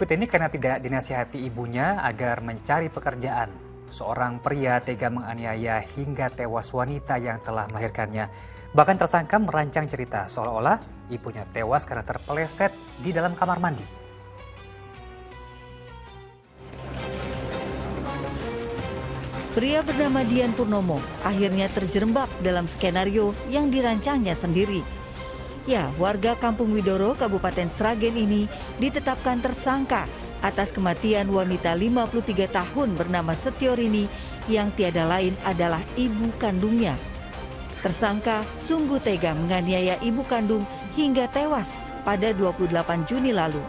Berikut ini karena tidak dinasihati ibunya agar mencari pekerjaan. Seorang pria tega menganiaya hingga tewas wanita yang telah melahirkannya. Bahkan tersangka merancang cerita seolah-olah ibunya tewas karena terpeleset di dalam kamar mandi. Pria bernama Dian Purnomo akhirnya terjerembab dalam skenario yang dirancangnya sendiri. Ya, warga Kampung Widoro, Kabupaten Sragen ini ditetapkan tersangka atas kematian wanita 53 tahun bernama Setiorini yang tiada lain adalah ibu kandungnya. Tersangka sungguh tega menganiaya ibu kandung hingga tewas pada 28 Juni lalu.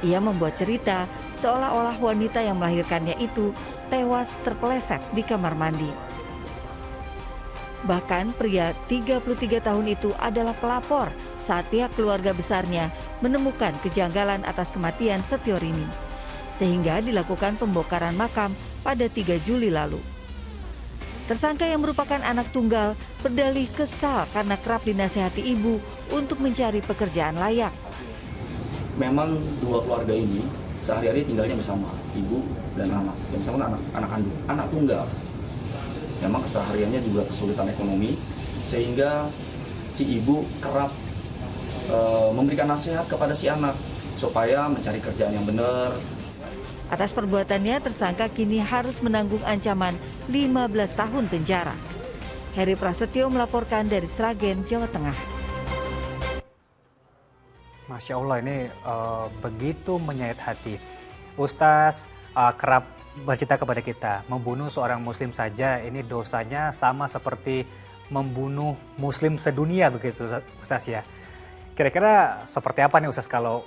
Ia membuat cerita seolah-olah wanita yang melahirkannya itu tewas terpeleset di kamar mandi. Bahkan pria 33 tahun itu adalah pelapor saat pihak keluarga besarnya menemukan kejanggalan atas kematian Setiorini, sehingga dilakukan pembongkaran makam pada 3 Juli lalu. Tersangka yang merupakan anak tunggal berdalih kesal karena kerap dinasihati ibu untuk mencari pekerjaan layak. Memang dua keluarga ini sehari-hari tinggalnya bersama, ibu dan anak. Yang bersama anak kandung, anak tunggal. Memang kesehariannya juga kesulitan ekonomi, sehingga si ibu kerap memberikan nasihat kepada si anak supaya mencari kerjaan yang benar. Atas perbuatannya, tersangka kini harus menanggung ancaman 15 tahun penjara. Heri Prasetyo melaporkan dari Sragen, Jawa Tengah. Masya Allah, ini begitu menyayat hati. Ustaz kerap bercerita kepada kita, membunuh seorang muslim saja ini dosanya sama seperti membunuh muslim sedunia, begitu Ustaz ya. Kira-kira seperti apa nih Ustaz kalau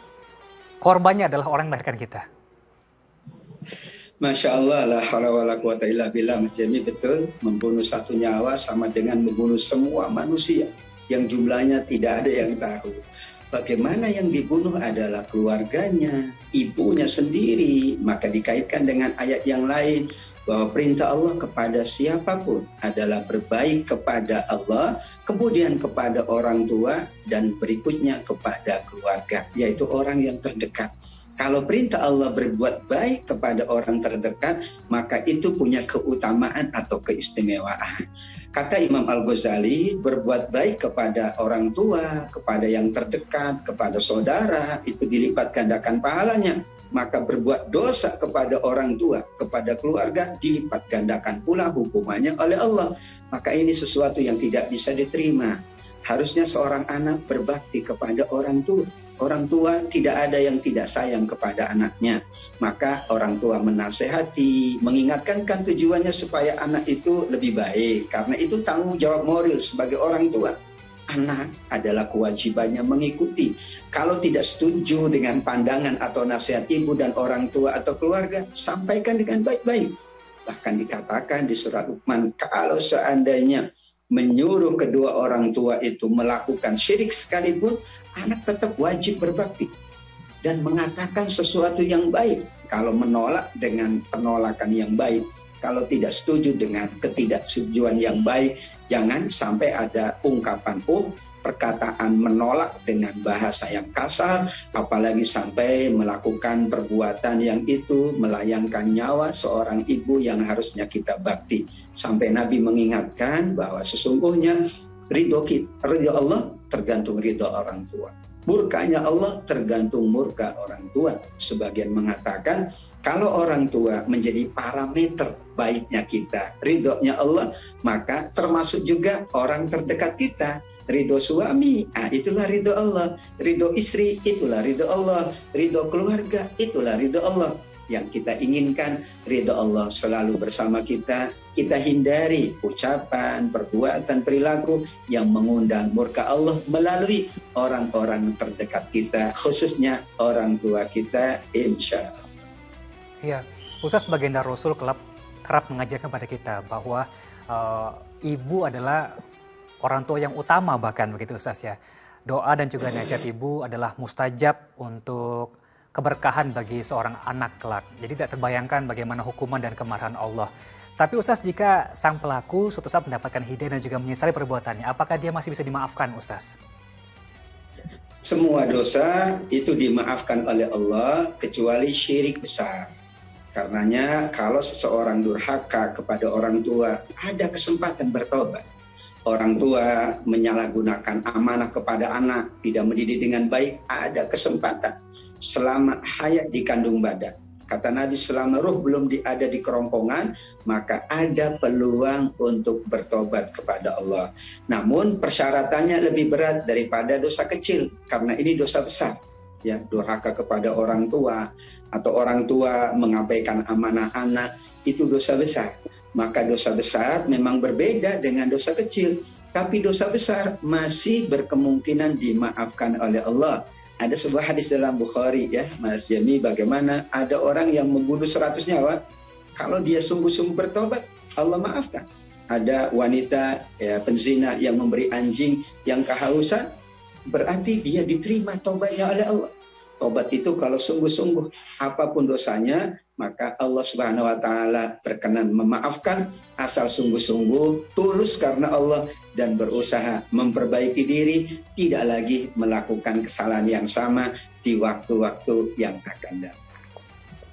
korbannya adalah orang yang melahirkan kita? Masya Allah, la haula wa la quwata illa billah. Mas Jami, betul, membunuh satu nyawa sama dengan membunuh semua manusia yang jumlahnya tidak ada yang tahu. Bagaimana yang dibunuh adalah keluarganya, ibunya sendiri. Maka dikaitkan dengan ayat yang lain bahwa perintah Allah kepada siapapun adalah berbaik kepada Allah, kemudian kepada orang tua, dan berikutnya kepada keluarga, yaitu orang yang terdekat. Kalau perintah Allah berbuat baik kepada orang terdekat, maka itu punya keutamaan atau keistimewaan. Kata Imam Al-Ghazali, berbuat baik kepada orang tua, kepada yang terdekat, kepada saudara, itu dilipat gandakan pahalanya. Maka berbuat dosa kepada orang tua, kepada keluarga, dilipat gandakan pula hukumannya oleh Allah. Maka ini sesuatu yang tidak bisa diterima. Harusnya seorang anak berbakti kepada orang tua. Orang tua tidak ada yang tidak sayang kepada anaknya. Maka orang tua menasehati, mengingatkan kan tujuannya supaya anak itu lebih baik. Karena itu tanggung jawab moral sebagai orang tua. Anak adalah kewajibannya mengikuti. Kalau tidak setuju dengan pandangan atau nasihat ibu dan orang tua atau keluarga, sampaikan dengan baik-baik. Bahkan dikatakan di surat Luqman, kalau seandainya menyuruh kedua orang tua itu melakukan syirik sekalipun, anak tetap wajib berbakti dan mengatakan sesuatu yang baik. Kalau menolak dengan penolakan yang baik, kalau tidak setuju dengan ketidaksetujuan yang baik, jangan sampai ada ungkapan perkataan menolak dengan bahasa yang kasar, apalagi sampai melakukan perbuatan yang itu melayangkan nyawa seorang ibu yang harusnya kita bakti. Sampai Nabi mengingatkan bahwa sesungguhnya ridho Allah tergantung ridho orang tua. Murkanya Allah tergantung murka orang tua. Sebagian mengatakan kalau orang tua menjadi parameter baiknya kita, ridhonya Allah, maka termasuk juga orang terdekat kita. Ridho suami, itulah ridho Allah. Ridho istri, itulah ridho Allah. Ridho keluarga, itulah ridho Allah. Yang kita inginkan, ridho Allah selalu bersama kita. Kita hindari ucapan, perbuatan, perilaku yang mengundang murka Allah melalui orang-orang terdekat kita, khususnya orang tua kita, insya Allah. Iya, Ustaz baginda Rasul kerap mengajarkan kepada kita bahwa ibu adalah orang tua yang utama, bahkan begitu Ustaz ya. Doa dan juga nasihat ibu adalah mustajab untuk keberkahan bagi seorang anak kelak. Jadi tidak terbayangkan bagaimana hukuman dan kemarahan Allah. Tapi Ustaz, jika sang pelaku suatu saat mendapatkan hidayah dan juga menyesali perbuatannya, apakah dia masih bisa dimaafkan Ustaz? Semua dosa itu dimaafkan oleh Allah kecuali syirik besar. Karenanya kalau seseorang durhaka kepada orang tua, ada kesempatan bertobat. Orang tua menyalahgunakan amanah kepada anak, tidak mendidik dengan baik, ada kesempatan selama hayat di kandung badan. Kata Nabi, selama ruh belum ada di kerongkongan, maka ada peluang untuk bertobat kepada Allah. Namun persyaratannya lebih berat daripada dosa kecil, karena ini dosa besar. Ya, durhaka kepada orang tua atau orang tua mengabaikan amanah anak, itu dosa besar. Maka dosa besar memang berbeda dengan dosa kecil, tapi dosa besar masih berkemungkinan dimaafkan oleh Allah. Ada sebuah hadis dalam Bukhari, ya Mas Jami, bagaimana ada orang yang membunuh 100 nyawa, kalau dia sungguh-sungguh bertobat, Allah maafkan. Ada wanita ya, penzina yang memberi anjing yang kehausan, berarti dia diterima taubatnya oleh Allah. Tobat itu kalau sungguh-sungguh, apapun dosanya, maka Allah Subhanahu wa Ta'ala berkenan memaafkan, asal sungguh-sungguh, tulus karena Allah, dan berusaha memperbaiki diri, tidak lagi melakukan kesalahan yang sama di waktu-waktu yang akan datang.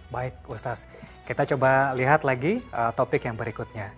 Baik, Ustaz. Kita coba lihat lagi topik yang berikutnya.